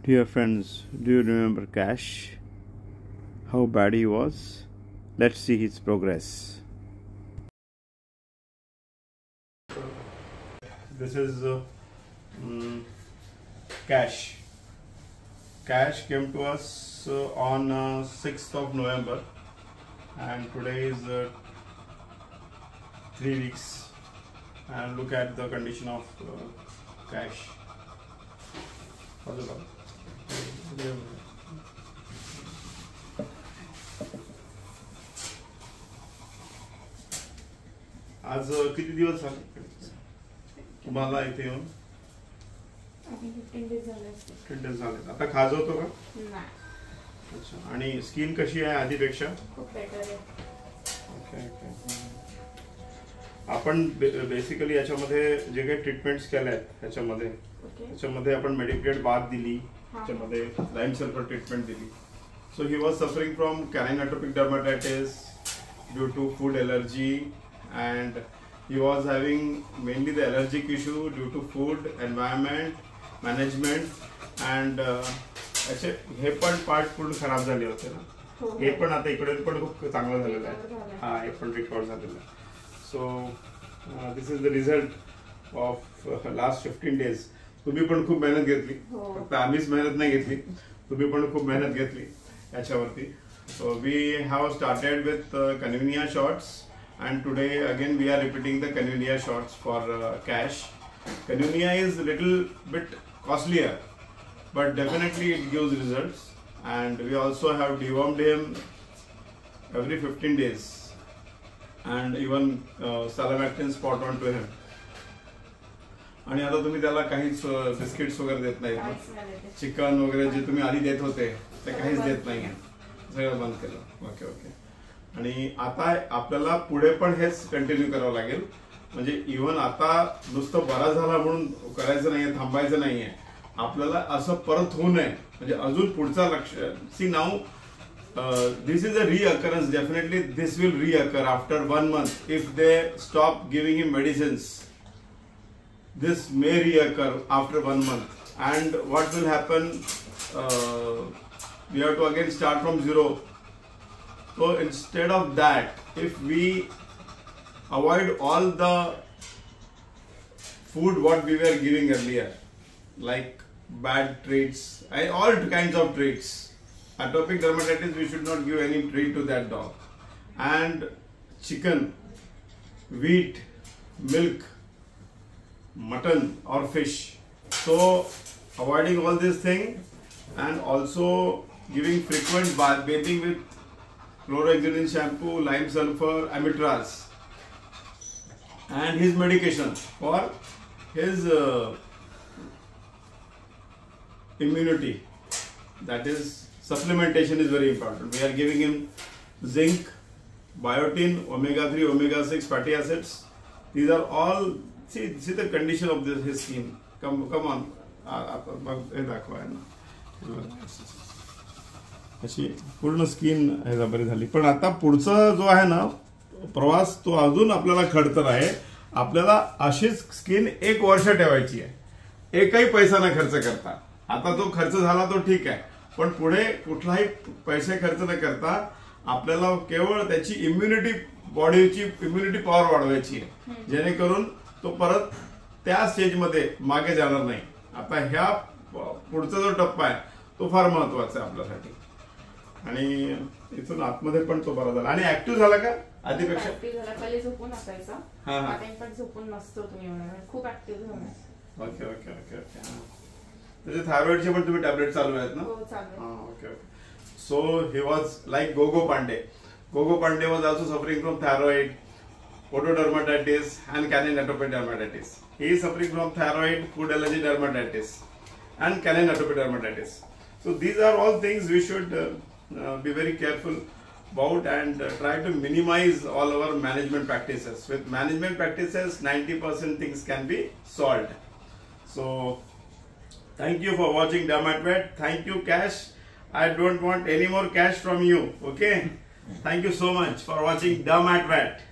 Dear friends, do you remember Cash? How bad he was? Let's see his progress. This is Cash. Cash came to us on 6th of November, and today is 3 weeks. And look at the condition of Cash. आज किती दिवस झाले तुम्हाला इथे येऊन? 15 days झाले. 15 days झाले. आता खाजवतो का? नाही. अच्छा. आणि स्किन कशी आहे आधीपेक्षा? खूप बेटर आहे. Okay okay. आपण बेसिकली याच्यामध्ये जे काही ट्रीटमेंट्स केल्या आहेत त्याच्यामध्ये आपण मेडिकेटेड बाथ दिली, त्याच्यामध्ये लाईम सल्फर ट्रीटमेंट दिली. So he was suffering from canine atopic dermatitis due to food allergy, and he was having mainly the allergic issue due to food, environment, management, and असे हे पण part पूर्ण खराब झाले होते ना. हे पण आता इकडे पण खूप चांगलं झालेलं आहे. हा, हे पण रिकवर झालेलं आहे. So this is the result of last 15 days. तुम्ही पण खूप मेहनत घेतली, फक्त आम्हीच मेहनत नाही घेतली, तुम्ही पण खूप मेहनत घेतली याच्यावरती. So we have started with Convenia shots. And today again we are repeating the Canunia shots for Cash. Canunia is a little bit costlier, but definitely it gives results. And we also have dewormed him every 15 days, and even Salamactin spot on to him. आणि आता तुम्ही त्याला काहीच biscuits वगैरे देत नाही, chicken वगैरे जे तुम्ही आधी देत होते ते काहीच देत नाहीये, सगळं बंद केलं. Okay okay. आणि आता आपल्याला पुढे पण हेच कंटिन्यू करावं लागेल. म्हणजे इव्हन आता नुसतं बरा झाला म्हणून करायचं नाहीये, थांबायचं नाहीये. आपल्याला असं परत होऊ नये, म्हणजे अजून पुढचा लक्ष. See now this is a recurrence. Definitely this will recur after 1 month if they stop giving him medicines. This may recur after 1 month. And what will happen, we have to again start from zero. So instead of that, if we avoid all the food what we were giving earlier, like bad treats, all kinds of treats. Atopic dermatitis, we should not give any treat to that dog. And chicken, wheat, milk, mutton or fish. So avoiding all this thing, and also giving frequent bathing with chlorhexidine shampoo, lime sulfur, Amitraz, and his medication for his immunity. That is, supplementation is very important. We are giving him zinc, biotin, omega-3, omega-6 fatty acids. These are all. See the condition of his skin. Come on. हे दाखवा ना. अशी पूर्ण skin आहे बरी झाली. पण आता पुढचा जो आहे ना प्रवास, तो अजून आपल्याला खडतर आहे. आपल्याला अशीच स्किन 1 वर्ष ठेवायची आहे, एकही पैसा न खर्च करता. आता तो खर्च झाला तो ठीक आहे, पण पुढे कुठलाही पैसे खर्च न करता आपल्याला केवळ त्याची इम्युनिटी, बॉडीची इम्युनिटी पॉवर वाढवायची आहे, जेणेकरून तो परत त्या स्टेजमध्ये मागे जाणार नाही. आता ह्या पुढचा जो टप्पा आहे तो फार महत्वाचा आहे आपल्यासाठी. आणि इथून आतमध्ये पण तो बरा झाला आणि ऍक्टिव्ह झाला का आधीपेक्षा? पहिले झोपून असायचा, आता पण झोपून नसतो तुम्ही, खूप ऍक्टिव्ह झाला. Okay okay okay okay. त्याचे थायरॉइडचे पण तुम्ही टॅबलेट चालू आहेत ना? हो, चालू. Okay okay. So he was like Gogo Pandey. Gogo Pandey was also suffering from thyroid, photodermatitis and canine atopic dermatitis. He is suffering from thyroid, food allergy dermatitis, and canine atopic dermatitis. So these are all things we should be very careful about, and try to minimize all our management practices. With management practices, 90% things can be solved. So thank you for watching DermatVet. Thank you, Cash. I don't want any more cash from you. Okay. Thank you so much for watching DermatVet.